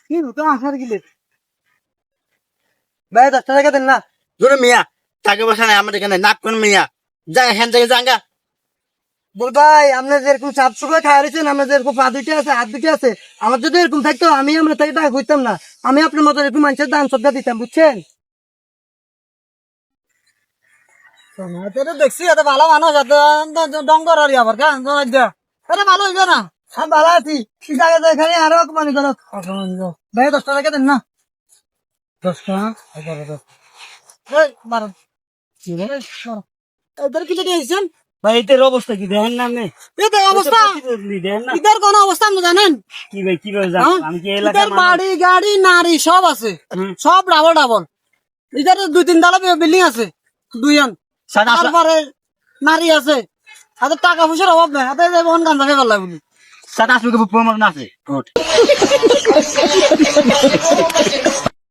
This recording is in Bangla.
কি তো আসার গিলে ভাই 10 টাকা দেন না। জোরে মিয়া টাকা পয়সা নাই আমাদের এখানে নাক কোন মিয়া যা এখান থেকে যাঙ্গা। বল ভাই আপনার যেরকম চাপ চুকা খাই রয়েছেন, আপনার যেরকম পা দুইটা আছে হাত দুইটা আছে, আমার যদি এরকম থাকতো আমরা তাই টাকা খুঁজতাম না। আমি আপনার মতো এরকম মানুষের দান শ্রদ্ধা দিতাম, বুঝছেন? দেখছি এত ভালো মানুষ ডঙ্গর আর আবার কেন এটা ভালো হইবে না। আমি ভালো আছি, কি জায়গা যায় এখানে আরো অপমানি করো। ভাই 10 টাকা দেন না। 10 টাকা এই মারুন এদের কি দিয়েছেন ভাই এটার অবস্থা কি দেখেন না আপনি? এদের অবস্থা দেখেন না ইদের কোন অবস্থা আপনি জানেন? কি ভাই কিভাবে জানেন? আমি কি এলাকার ইদের বাড়ি গাড়ি নারী সব আছে, সব ডাবল ডাবল। ইদের 2-3 তলা বিল্ডিং আছে, দুইজন। তারপরে নারী আছে, হাতে টাকা পয়সার অভাব নাই, হাতে বহন গান থাকে পারলা বলি। সাদা আসবে প্রমাণ আছে